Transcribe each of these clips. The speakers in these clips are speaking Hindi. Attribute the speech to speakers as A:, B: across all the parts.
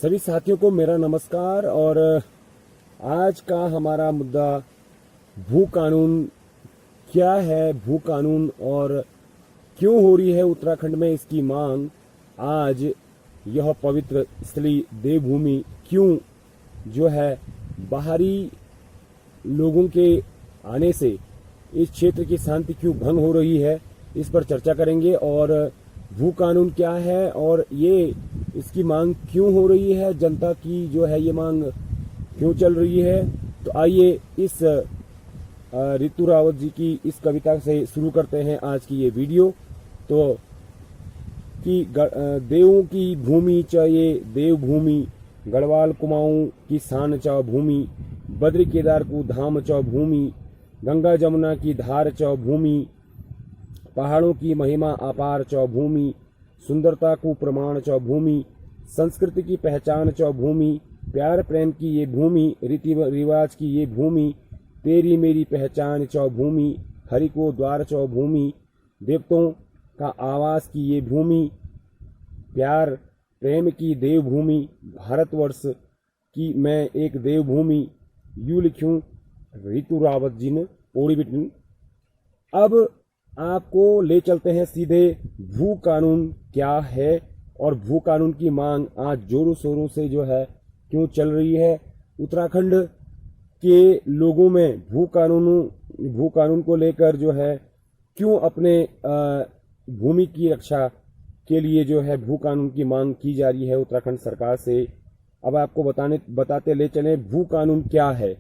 A: सभी साथियों को मेरा नमस्कार। और आज का हमारा मुद्दा भू कानून क्या है, भू कानून और क्यों हो रही है उत्तराखंड में इसकी मांग। आज यह पवित्र स्थली देवभूमि क्यों जो है बाहरी लोगों के आने से इस क्षेत्र की शांति क्यों भंग हो रही है, इस पर चर्चा करेंगे। और भू कानून क्या है और ये इसकी मांग क्यों हो रही है, जनता की जो है ये मांग क्यों चल रही है। तो आइए इस ऋतु रावत जी की इस कविता से शुरू करते हैं आज की ये वीडियो। तो कि देवों की भूमि च ये देवभूमि, गढ़वाल कुमाऊं की शान च भूमि, बद्री केदार को धाम च भूमि, गंगा जमुना की धार च भूमि, पहाड़ों की महिमा अपार च भूमि, सुंदरता को प्रमाण च भूमि, संस्कृति की पहचान च भूमि, प्यार प्रेम की ये भूमि, रीति रिवाज की ये भूमि, तेरी मेरी पहचान च भूमि, हरि को द्वार च भूमि, देवताओं का आवास की ये भूमि, प्यार प्रेम की देवभूमि, भारतवर्ष की मैं एक देवभूमि, यूं लिखूं ऋतु रावत जी ने ओड़ी बिटन। अब आपको ले चलते हैं सीधे भू कानून क्या है और भू कानून की मांग आज जोरों शोरों से जो है क्यों चल रही है। उत्तराखंड के लोगों में भू कानून को लेकर जो है क्यों अपने भूमि की रक्षा के लिए जो है भू कानून की मांग की जा रही है उत्तराखंड सरकार से। अब आपको बताते ले चलें भू कानून क्या है।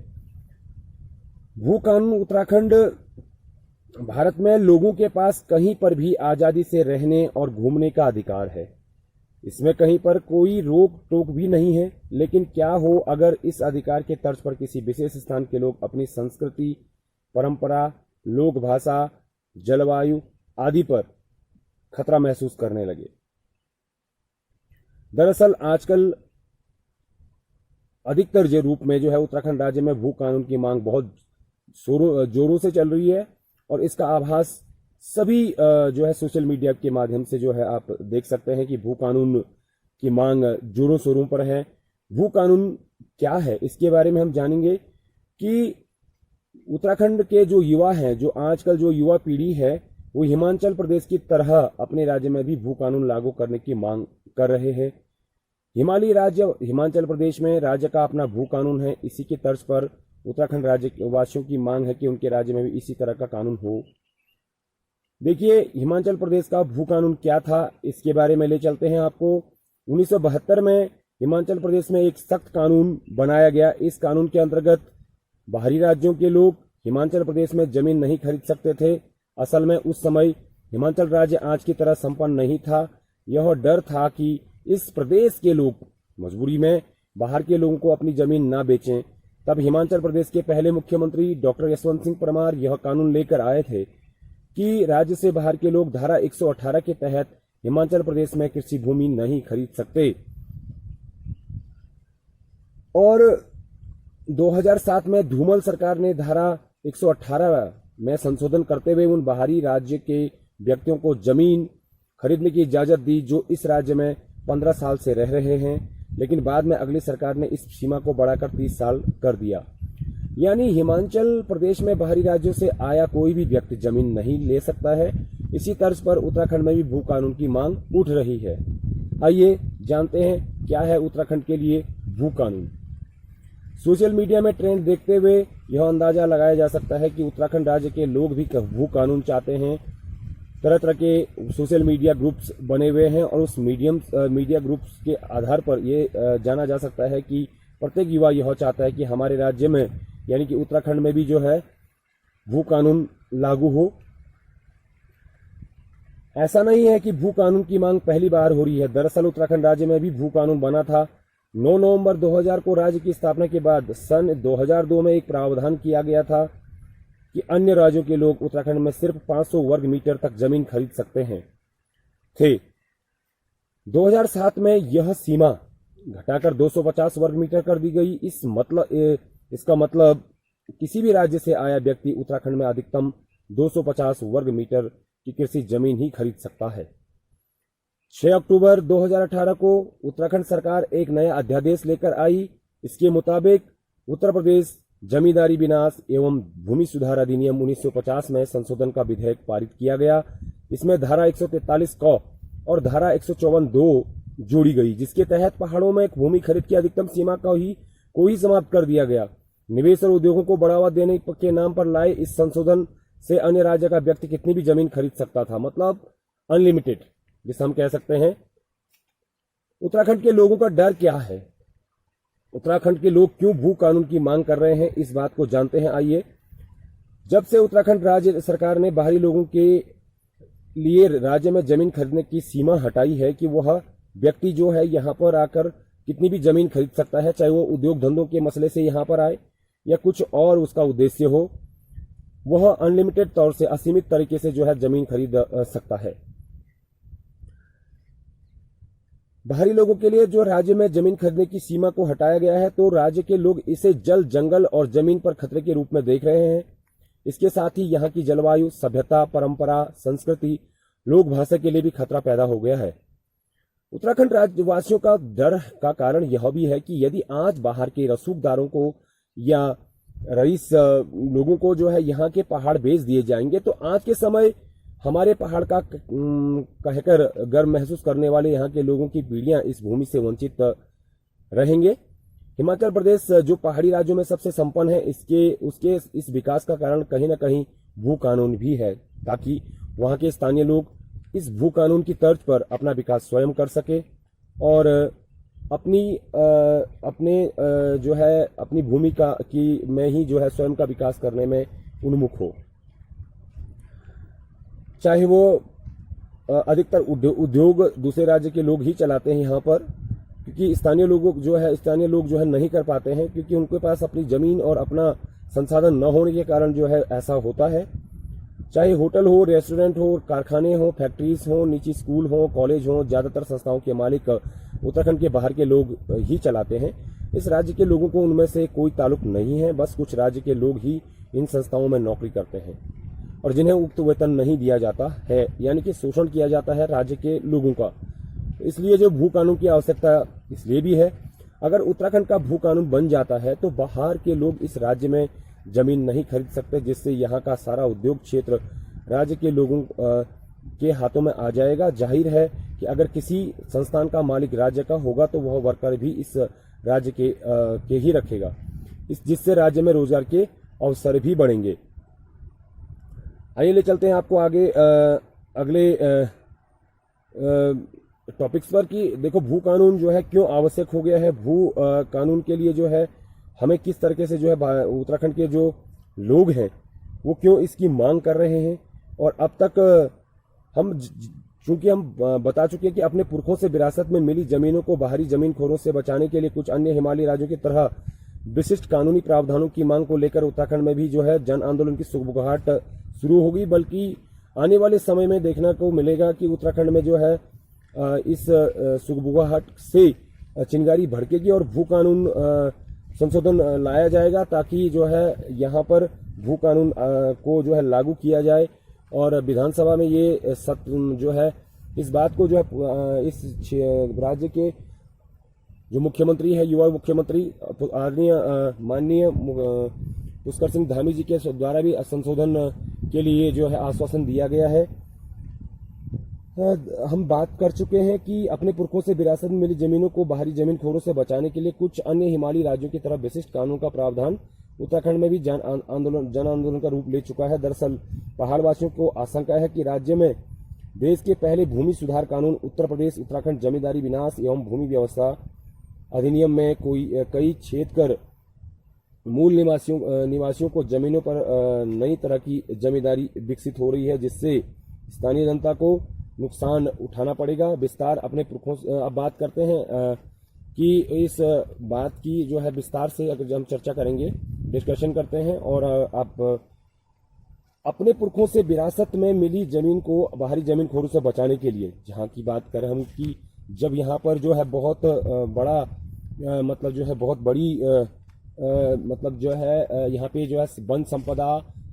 A: भू कानून उत्तराखंड भारत में लोगों के पास कहीं पर भी आजादी से रहने और घूमने का अधिकार है। इसमें कहीं पर कोई रोक टोक भी नहीं है। लेकिन क्या हो अगर इस अधिकार के तर्ज पर किसी विशेष स्थान के लोग अपनी संस्कृति, परंपरा, लोक भाषा, जलवायु आदि पर खतरा महसूस करने लगे। दरअसल आजकल अधिकतर रूप में जो है उत्तराखंड राज्य में भू कानून की मांग बहुत जोरों से चल रही है और इसका आभास सभी जो है सोशल मीडिया के माध्यम से जो है आप देख सकते हैं कि भू कानून की मांग जोरों शोरों पर है। भू कानून क्या है इसके बारे में हम जानेंगे कि उत्तराखंड के जो युवा हैं, जो आजकल जो युवा पीढ़ी है, वो हिमाचल प्रदेश की तरह अपने राज्य में भी भू कानून लागू करने की मांग कर रहे हैं। हिमालयी राज्य हिमाचल प्रदेश में राज्य का अपना भू कानून है। इसी की तर्ज पर उत्तराखंड राज्य वासियों की मांग है कि उनके राज्य में भी इसी तरह का कानून हो। देखिए हिमाचल प्रदेश का भू कानून क्या था इसके बारे में ले चलते हैं आपको। 1972 में हिमाचल प्रदेश में एक सख्त कानून बनाया गया। इस कानून के अंतर्गत बाहरी राज्यों के लोग हिमाचल प्रदेश में जमीन नहीं खरीद सकते थे। असल में उस समय हिमाचल राज्य आज की तरह संपन्न नहीं था। यह डर था कि इस प्रदेश के लोग मजबूरी में बाहर के लोगों को अपनी जमीन ना बेचें। तब हिमाचल प्रदेश के पहले मुख्यमंत्री डॉक्टर यशवंत सिंह परमार यह कानून लेकर आए थे कि राज्य से बाहर के लोग धारा 118 के तहत हिमाचल प्रदेश में कृषि भूमि नहीं खरीद सकते। और 2007 में धूमल सरकार ने धारा 118 में संशोधन करते हुए उन बाहरी राज्य के व्यक्तियों को जमीन खरीदने की इजाजत दी जो इस राज्य में 15 साल से रह रहे हैं। लेकिन बाद में अगली सरकार ने इस सीमा को बढ़ाकर 30 साल कर दिया। यानी हिमाचल प्रदेश में बाहरी राज्यों से आया कोई भी व्यक्ति जमीन नहीं ले सकता है। इसी तर्ज पर उत्तराखंड में भी भू कानून की मांग उठ रही है। आइए जानते हैं क्या है उत्तराखंड के लिए भू कानून। सोशल मीडिया में ट्रेंड देखते हुए यह अंदाजा लगाया जा सकता है कि उत्तराखंड राज्य के लोग भी भू कानून चाहते हैं। तरह तरह के सोशल मीडिया ग्रुप्स बने हुए हैं और उस मीडिया ग्रुप्स के आधार पर ये जाना जा सकता है कि प्रत्येक युवा यह चाहता है कि हमारे राज्य में यानी कि उत्तराखंड में भी जो है भू कानून लागू हो। ऐसा नहीं है कि भू कानून की मांग पहली बार हो रही है। दरअसल उत्तराखंड राज्य में भी भू कानून बना था। 9 नवंबर 2000 को राज्य की स्थापना के बाद सन 2002 में एक प्रावधान किया गया था कि अन्य राज्यों के लोग उत्तराखंड में सिर्फ 500 वर्ग मीटर तक जमीन खरीद सकते हैं थे। 2007 में यह सीमा घटाकर 250 वर्ग मीटर कर दी गई। इसका मतलब किसी भी राज्य से आया व्यक्ति उत्तराखंड में अधिकतम 250 वर्ग मीटर की कृषि जमीन ही खरीद सकता है। 6 अक्टूबर 2018 को उत्तराखंड सरकार एक नया अध्यादेश लेकर आई। इसके मुताबिक उत्तर प्रदेश जमींदारी विनाश एवं भूमि सुधार अधिनियम 1950 में संशोधन का विधेयक पारित किया गया। इसमें धारा 143 क और धारा 154(2) जोड़ी गई, जिसके तहत पहाड़ों में भूमि खरीद की अधिकतम सीमा को ही समाप्त कर दिया गया। निवेश और उद्योगों को बढ़ावा देने के नाम पर लाए इस संशोधन से अन्य राज्य का व्यक्ति कितनी भी जमीन खरीद सकता था, मतलब अनलिमिटेड, जिसे हम कह सकते हैं। उत्तराखंड के लोगों का डर क्या है, उत्तराखंड के लोग क्यों भू कानून की मांग कर रहे हैं, इस बात को जानते हैं। आइए। जब से उत्तराखंड राज्य सरकार ने बाहरी लोगों के लिए राज्य में जमीन खरीदने की सीमा हटाई है कि वह व्यक्ति जो है यहाँ पर आकर कितनी भी जमीन खरीद सकता है, चाहे वो उद्योग धंधों के मसले से यहाँ पर आए या कुछ और उसका उद्देश्य हो, वह अनलिमिटेड तौर से असीमित तरीके से जो है जमीन खरीद सकता है। बाहरी लोगों के लिए जो राज्य में जमीन खरीदने की सीमा को हटाया गया है, तो राज्य के लोग इसे जल, जंगल और जमीन पर खतरे के रूप में देख रहे हैं। इसके साथ ही यहाँ की जलवायु, सभ्यता, परंपरा, संस्कृति, लोक भाषा के लिए भी खतरा पैदा हो गया है। उत्तराखंड राज्यवासियों का डर का कारण यह भी है कि यदि आज बाहर के रसूखदारों को या रईस लोगों को जो है यहाँ के पहाड़ बेच दिए जाएंगे, तो आज के समय हमारे पहाड़ का कहकर गर्व महसूस करने वाले यहाँ के लोगों की पीढ़ियां इस भूमि से वंचित रहेंगे। हिमाचल प्रदेश जो पहाड़ी राज्यों में सबसे संपन्न है, उसके इस विकास का कारण कहीं ना कहीं भू कानून भी है, ताकि वहाँ के स्थानीय लोग इस भू कानून की तर्ज पर अपना विकास स्वयं कर सके और अपनी भूमि में ही जो है स्वयं का विकास करने में उन्मुख हो। चाहे वो अधिकतर उद्योग दूसरे राज्य के लोग ही चलाते हैं यहाँ पर, क्योंकि स्थानीय लोग जो है नहीं कर पाते हैं, क्योंकि उनके पास अपनी जमीन और अपना संसाधन न होने के कारण जो है ऐसा होता है। चाहे होटल हो, रेस्टोरेंट हो, कारखाने हो, फैक्ट्रीज हो, निजी स्कूल हो, कॉलेज हो, ज्यादातर संस्थाओं के मालिक उत्तराखंड के बाहर के लोग ही चलाते हैं। इस राज्य के लोगों को उनमें से कोई ताल्लुक नहीं है, बस कुछ राज्य के लोग ही इन संस्थाओं में नौकरी करते हैं और जिन्हें उक्त वेतन नहीं दिया जाता है, यानी कि शोषण किया जाता है राज्य के लोगों का। इसलिए जो भू कानून की आवश्यकता इसलिए भी है, अगर उत्तराखंड का भू कानून बन जाता है तो बाहर के लोग इस राज्य में जमीन नहीं खरीद सकते, जिससे यहाँ का सारा उद्योग क्षेत्र राज्य के लोगों के हाथों में आ जाएगा। जाहिर है कि अगर किसी संस्थान का मालिक राज्य का होगा तो वह वर्कर भी इस राज्य के ही रखेगा, जिससे राज्य में रोजगार के अवसर भी बढ़ेंगे। आइए ले चलते हैं आपको आगे अगले टॉपिक्स पर कि देखो भू कानून जो है क्यों आवश्यक हो गया है। भू कानून के लिए जो है हमें किस तरीके से जो है उत्तराखंड के जो लोग हैं वो क्यों इसकी मांग कर रहे हैं। और अब तक चूंकि हम बता चुके हैं कि अपने पुरखों से विरासत में मिली जमीनों को बाहरी जमीनखोरों से बचाने के लिए कुछ अन्य हिमालयी राज्यों की तरह विशिष्ट कानूनी प्रावधानों की मांग को लेकर उत्तराखंड में भी जो है जन आंदोलन की सुगबुगाहट शुरू होगी। बल्कि आने वाले समय में देखने को मिलेगा कि उत्तराखंड में जो है इस सुगबुगाहट से चिंगारी भड़केगी और भू कानून संशोधन लाया जाएगा, ताकि जो है यहाँ पर भू कानून को जो है लागू किया जाए और विधानसभा में ये जो है इस बात को जो है इस राज्य के जो मुख्यमंत्री है, युवा मुख्यमंत्री माननीय पुष्कर सिंह धामी जी के द्वारा भी संशोधन के लिए जो है आश्वासन दिया गया है। हम बात कर चुके हैं कि अपने पुरखों से विरासत में मिली जमीनों को बाहरी जमीनखोरों से बचाने के लिए कुछ अन्य हिमालयी राज्यों की तरह विशिष्ट कानून का प्रावधान उत्तराखंड में भी जन आंदोलन का रूप ले चुका है। दरअसल पहाड़वासियों को आशंका है कि राज्य में देश के पहले भूमि सुधार कानून उत्तर प्रदेश उत्तराखंड जमींदारी विनाश एवं भूमि व्यवस्था अधिनियम में कई छेद कर मूल निवासियों को जमीनों पर नई तरह की जमींदारी विकसित हो रही है, जिससे स्थानीय जनता को नुकसान उठाना पड़ेगा। विस्तार अपने पुरखों अब बात करते हैं कि इस बात की जो है विस्तार से अगर हम चर्चा करेंगे, डिस्कशन करते हैं। और आप अपने पुरखों से विरासत में मिली जमीन को बाहरी जमीनखोरों से बचाने के लिए जहाँ की बात करें हम कि जब यहाँ पर जो है बहुत बड़ा मतलब जो है बहुत बड़ी मतलब जो है यहाँ पे जो है वन संपदा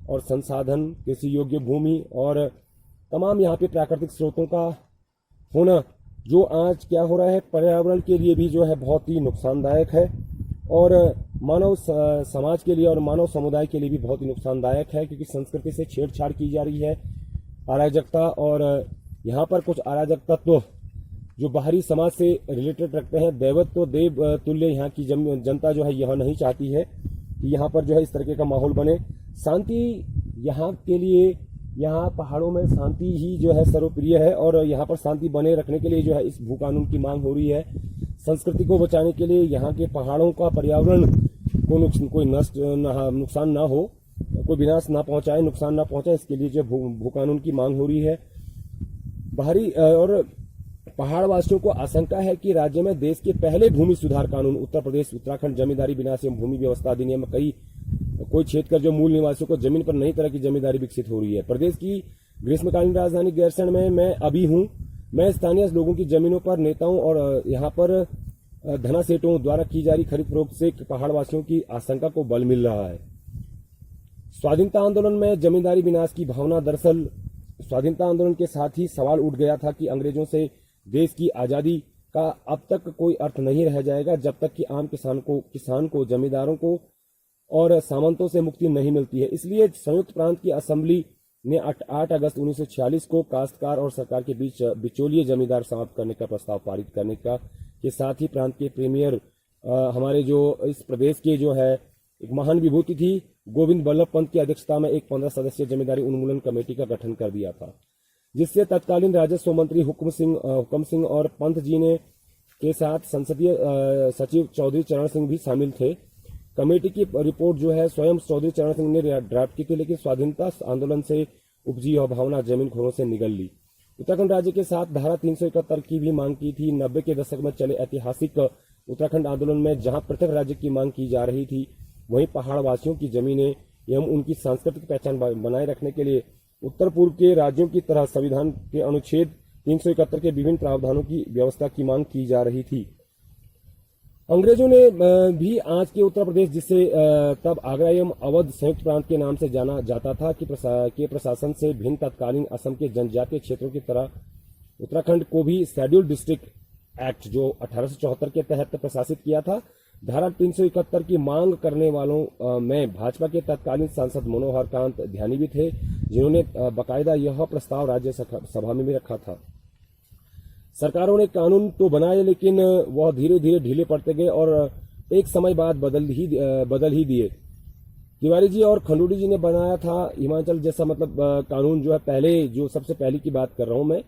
A: और संसाधन, कृषि योग्य भूमि और तमाम यहाँ पे प्राकृतिक स्रोतों का होना जो आज क्या हो रहा है पर्यावरण के लिए भी जो है बहुत ही नुकसानदायक है और मानव समाज के लिए और मानव समुदाय के लिए भी बहुत ही नुकसानदायक है, क्योंकि संस्कृति से छेड़छाड़ की जा रही है, अराजकता। और यहाँ पर कुछ अराजक तत्व जो बाहरी समाज से रिलेटेड रखते हैं, दैवत्व देव तुल्य यहाँ की जनता जो है यह नहीं चाहती है कि यहाँ पर जो है इस तरीके का माहौल बने। शांति यहाँ के लिए, यहाँ पहाड़ों में शांति ही जो है सर्वप्रिय है और यहाँ पर शांति बने रखने के लिए जो है इस भू कानून की मांग हो रही है। संस्कृति को बचाने के लिए, यहाँ के पहाड़ों का पर्यावरण को कोई नुकसान ना हो, कोई विनाश ना पहुंचाए, नुकसान ना पहुंचाए, इसके लिए जो भू कानून की मांग हो रही है। बाहरी और पहाड़ वासियों को आशंका है कि राज्य में देश के पहले भूमि सुधार कानून उत्तर प्रदेश उत्तराखंड जमींदारी विनाश एवं भूमि व्यवस्था अधिनियम में कोई क्षेत्र का जो मूल निवासियों को जमीन पर नई तरह की जमींदारी विकसित हो रही है। प्रदेश की ग्रीष्मकालीन राजधानी गैरसैंण में मैं अभी हूं। मैं स्थानीय लोगों की जमीनों पर नेताओं और यहाँ पर धनासेठों द्वारा की जा रही खरीद फरोख्त से पहाड़ वासियों की आशंका को बल मिल रहा है। स्वाधीनता आंदोलन में जमींदारी विनाश की भावना, दरअसल स्वाधीनता आंदोलन के साथ ही सवाल उठ गया था कि अंग्रेजों से देश की आजादी का अब तक कोई अर्थ नहीं रह जाएगा जब तक कि आम किसान को जमींदारों को और सामंतों से मुक्ति नहीं मिलती है। इसलिए संयुक्त प्रांत की असेंबली ने 8 अगस्त 1946 को काश्तकार और सरकार के बीच बिचौलिए जमींदार समाप्त करने का प्रस्ताव पारित करने का के साथ ही प्रांत के प्रीमियर हमारे जो इस प्रदेश के जो है एक महान विभूति थी गोविंद बल्लभ पंत की अध्यक्षता में एक 15 सदस्यीय जमींदारी उन्मूलन कमेटी का गठन कर दिया था, जिससे तत्कालीन राजस्व मंत्री हुक्म सिंह और पंत जी ने के साथ संसदीय सचिव चौधरी चरण सिंह भी शामिल थे। कमेटी की रिपोर्ट जो है स्वयं चौधरी चरण सिंह ने ड्राफ्ट की थी, लेकिन स्वाधीनता आंदोलन से उपजी यह भावना जमीनखोरों से निगल ली। उत्तराखंड राज्य के साथ धारा 371 की भी मांग की थी। 90 के दशक में चले ऐतिहासिक उत्तराखंड आंदोलन में जहां पृथक राज्य की मांग की जा रही थी, वहीं पहाड़ वासियों की जमीनें एवं उनकी सांस्कृतिक पहचान बनाए रखने के लिए उत्तर पूर्व के राज्यों की तरह संविधान के अनुच्छेद 371 के विभिन्न प्रावधानों की व्यवस्था की मांग की जा रही थी। अंग्रेजों ने भी आज के उत्तर प्रदेश, जिसे तब आगरा एवं अवध संयुक्त प्रांत के नाम से जाना जाता था, के प्रशासन से भिन्न तत्कालीन असम के जनजातीय क्षेत्रों की तरह उत्तराखंड को भी शेड्यूल्ड डिस्ट्रिक्ट एक्ट जो 1874 के तहत प्रशासित किया था। धारा 371 की मांग करने वालों में भाजपा के तत्कालीन सांसद मनोहर कांत ध्यानी भी थे, जिन्होंने बाकायदा यह प्रस्ताव राज्य सभा में भी रखा था। सरकारों ने कानून तो बनाए, लेकिन वह धीरे धीरे ढीले पड़ते गए और एक समय बाद बदल ही दिए। तिवारी जी और खंडूड़ी जी ने बनाया था हिमाचल जैसा कानून जो है जो सबसे पहले की बात कर रहा हूं मैं।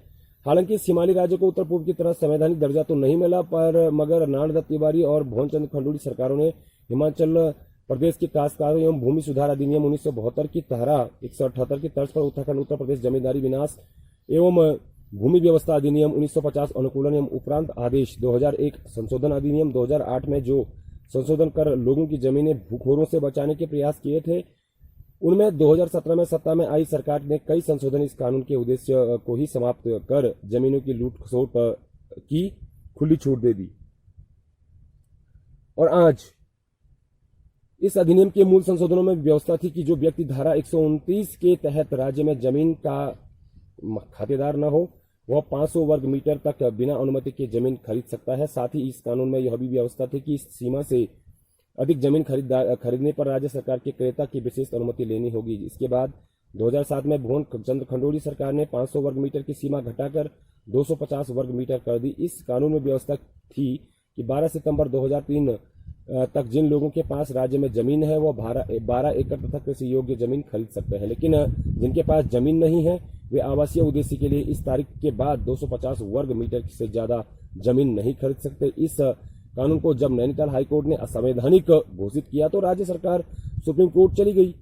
A: हालांकि सीमाली राज्य को उत्तर पूर्व की तरह संवैधानिक दर्जा तो नहीं मिला, मगर नानदत्त तिवारी और भुवनचंद खंडूड़ी सरकारों ने हिमाचल प्रदेश के काश्तकारों एवं भूमि सुधार अधिनियम 1972 की धारा 178 की तर्ज पर उत्तराखंड उत्तर प्रदेश जमींदारी विनाश एवं भूमि व्यवस्था अधिनियम 1950 अनुकूलन एवं उपरांत आदेश 2001 संशोधन अधिनियम 2008 में जो संशोधन कर लोगों की जमीनें भूखोरों से बचाने के प्रयास किए थे, उनमें 2017 में सत्ता में आई सरकार ने कई संशोधन इस कानून के उद्देश्य को ही समाप्त कर जमीनों की लूट खसोट की खुली छूट दे दी। और आज इस अधिनियम के मूल संशोधनों में व्यवस्था थी कि जो व्यक्ति धारा 129 के तहत राज्य में जमीन का खातेदार न हो, वह 500 वर्ग मीटर तक बिना अनुमति के जमीन खरीद सकता है। साथ ही इस कानून में यह भी व्यवस्था थी कि इस सीमा से अधिक जमीन खरीदने पर राज्य सरकार के क्रेता की विशेष अनुमति लेनी होगी। इसके बाद 2007 में भुवन चंद्र खंडूड़ी सरकार ने 500 वर्ग मीटर की सीमा घटाकर 250 वर्ग मीटर कर दी। इस कानून में व्यवस्था थी कि 12 सितंबर 2003 तक जिन लोगों के पास राज्य में जमीन है वो 12 एकड़ तथा कृषि योग्य जमीन खरीद सकते हैं, लेकिन जिनके पास जमीन नहीं है वे आवासीय उद्देश्य के लिए इस तारीख के बाद 250 वर्ग मीटर से ज्यादा जमीन नहीं खरीद सकते। इस कानून को जब नैनीताल हाईकोर्ट ने असंवैधानिक घोषित किया तो राज्य सरकार सुप्रीम कोर्ट चली गई,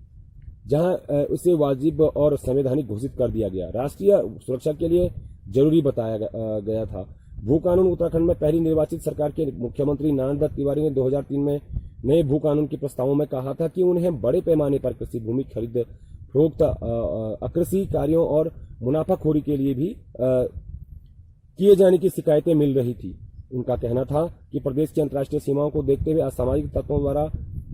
A: जहां उसे वाजिब और संवैधानिक घोषित कर दिया गया। राष्ट्रीय सुरक्षा के लिए जरूरी बताया गया था। भू कानून उत्तराखंड में पहली निर्वाचित सरकार के मुख्यमंत्री नानदत्त तिवारी ने 2003 में नए भू कानून के प्रस्तावों में कहा था कि उन्हें बड़े पैमाने पर कृषि भूमि खरीद फरोख्त, अकृषि कार्यों और मुनाफाखोरी के लिए भी किए जाने की शिकायतें मिल रही थी। उनका कहना था कि प्रदेश की अंतर्राष्ट्रीय सीमाओं को देखते हुए असामाजिक तत्वों द्वारा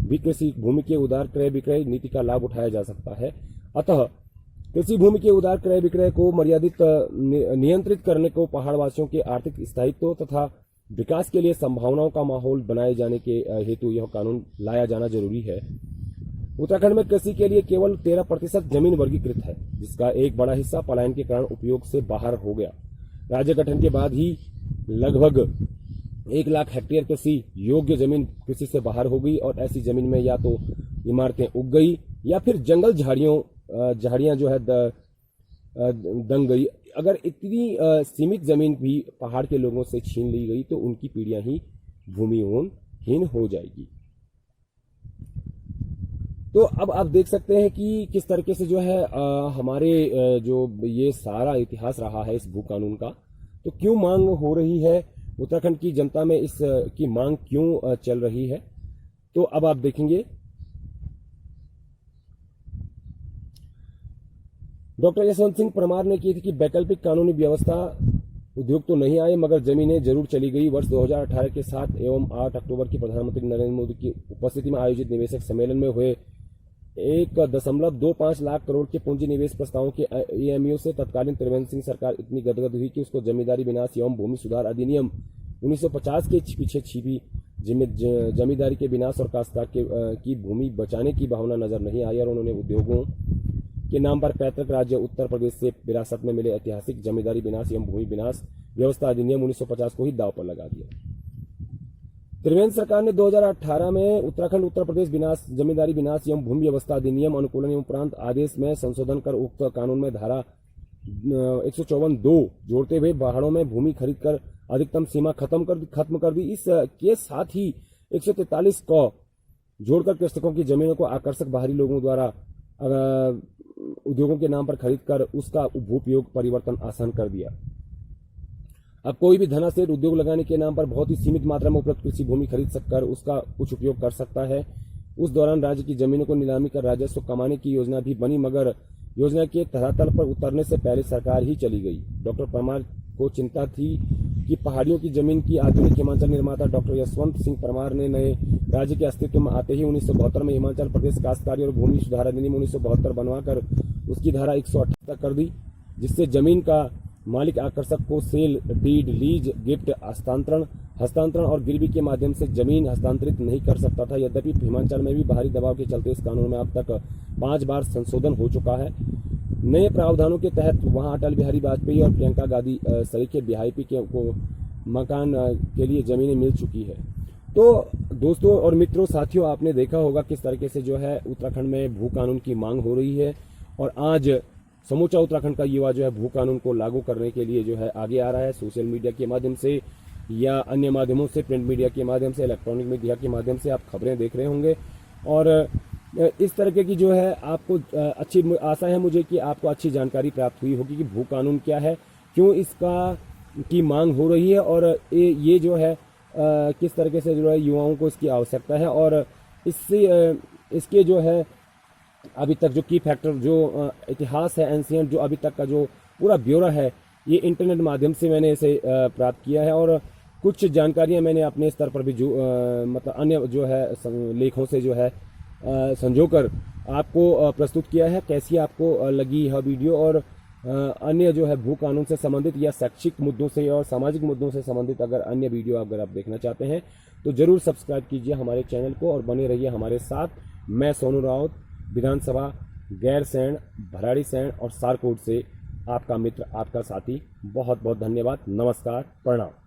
A: भी कृषि भूमि के उदार क्रय विक्रय नीति का लाभ उठाया जा सकता है। अतः कृषि भूमि के उदार क्रय विक्रय को मर्यादित नियंत्रित करने को पहाड़वासियों के आर्थिक स्थायित्व तथा विकास के लिए संभावनाओं का माहौल बनाए जाने के हेतु यह कानून लाया जाना जरूरी है। उत्तराखंड में कृषि के लिए केवल 13% जमीन वर्गीकृत है, जिसका एक बड़ा हिस्सा पलायन के कारण उपयोग से बाहर हो गया। राज्य गठन के बाद ही लगभग 1 लाख हेक्टेयर कृषि योग्य जमीन कृषि से बाहर हो गई और ऐसी जमीन में या तो इमारतें उग गई या फिर जंगल झाड़ियां जो है दंग गई। अगर इतनी सीमित जमीन भी पहाड़ के लोगों से छीन ली गई तो उनकी पीढ़ियां ही भूमिहीन हो जाएगी। तो अब आप देख सकते हैं कि किस तरीके से जो है हमारे जो ये सारा इतिहास रहा है इस भू कानून का, तो क्यों मांग हो रही है उत्तराखंड की जनता में, इस की मांग क्यों चल रही है, तो अब आप देखेंगे। डॉक्टर यशवंत सिंह परमार ने की थी कि वैकल्पिक कानूनी व्यवस्था उद्योग तो नहीं आए मगर जमीनें जरूर चली गई। वर्ष 2018 के 7 एवं 8 अक्टूबर की प्रधानमंत्री नरेंद्र मोदी की उपस्थिति में आयोजित निवेशक सम्मेलन में हुए 1.25 लाख करोड़ के पूंजी निवेश प्रस्तावों के एएमयू से तत्कालीन त्रिवेंद्र सिंह सरकार इतनी गदगद हुई कि उसको जमींदारी विनाश एवं भूमि सुधार अधिनियम 1950 के पीछे छिपी जमींदारी के विनाश और काश्तकार की भूमि बचाने की भावना नजर नहीं आई और उन्होंने उद्योगों के नाम पर पैतृक राज्य उत्तर प्रदेश से विरासत में मिले ऐतिहासिक जमींदारी विनाश एवं भूमि विनाश व्यवस्था अधिनियम 1950 को ही दांव पर लगा दिया। त्रिवेंद्र सरकार ने 2018 में उत्तराखंड उत्तर प्रदेश विनाश जमींदारी विनाश एवं भूमि व्यवस्था अधिनियम अनुकूलन एवं उपरांत आदेश में संशोधन कर उक्त कानून में धारा 154(2) जोड़ते हुए पहाड़ों में भूमि खरीद कर अधिकतम सीमा खत्म कर दी। इसके साथ ही 143 को जोड़कर कृषकों की जमीनों को आकर्षक बाहरी लोगों द्वारा उद्योगों के नाम पर खरीदकर उसका भूपयोग परिवर्तन आसान कर दिया। अब कोई भी धनासेठ उद्योग लगाने के नाम पर बहुत ही सीमित मात्रा में उपलब्ध कृषि भूमि खरीद सककर उसका कुछ उपयोग कर सकता है। उस दौरान राज्य की जमीनों को नीलामी कर राजस्व कमाने की योजना भी बनी मगर योजना के धरातल पर उतरने से पहले सरकार ही चली गई। डॉक्टर परमार को चिंता थी कि पहाड़ियों की जमीन की आधुनिक हिमाचल निर्माता डॉक्टर यशवंत सिंह परमार ने नए राज्य के अस्तित्व में आते ही 1972 में हिमाचल प्रदेश काश्तकारी और भूमि सुधार अधिनियम 1972 बनवाकर उसकी धारा 178 कर दी, जिससे जमीन का मालिक आकर्षक को सेल, डीड, लीज, गिफ्ट, हस्तांतरण और गिरवी के माध्यम से जमीन हस्तांतरित नहीं कर सकता था। यद्यपि हिमाचल में भी बाहरी दबाव के चलते इस कानून में अब तक 5 बार संशोधन हो चुका है। नए प्रावधानों के तहत वहां अटल बिहारी वाजपेयी और प्रियंका गांधी सरीखे वीआईपी को मकान के लिए जमीनें मिल चुकी है। तो दोस्तों और मित्रों, साथियों, आपने देखा होगा किस तरीके से जो है उत्तराखंड में भू कानून की मांग हो रही है और आज समूचा उत्तराखंड का युवा जो है भू कानून को लागू करने के लिए जो है आगे आ रहा है। सोशल मीडिया के माध्यम से या अन्य माध्यमों से, प्रिंट मीडिया के माध्यम से, इलेक्ट्रॉनिक मीडिया के माध्यम से आप खबरें देख रहे होंगे और इस तरह की जो है आपको अच्छी आशा है मुझे कि आपको अच्छी जानकारी प्राप्त हुई होगी कि भू कानून क्या है, क्यों इसका की मांग हो रही है और ये जो है किस तरीके से जो है युवाओं को इसकी आवश्यकता है और इसके जो है अभी तक जो की फैक्टर जो इतिहास है एंशिएंट, जो अभी तक का जो पूरा ब्यौरा है ये इंटरनेट माध्यम से मैंने इसे प्राप्त किया है और कुछ जानकारियां मैंने अपने स्तर पर भी जो मतलब अन्य जो है लेखों से जो है संजोकर आपको प्रस्तुत किया है। कैसी आपको लगी यह वीडियो और अन्य जो है भू कानून से संबंधित या शैक्षिक मुद्दों से और सामाजिक मुद्दों से संबंधित अगर अन्य वीडियो अगर आप देखना चाहते हैं तो जरूर सब्सक्राइब कीजिए हमारे चैनल को और बने रहिए हमारे साथ। मैं सोनू राउत, विधानसभा गैरसैंण, भराड़ीसैंण और सारकोट से आपका मित्र, आपका साथी। बहुत बहुत धन्यवाद। नमस्कार, प्रणाम।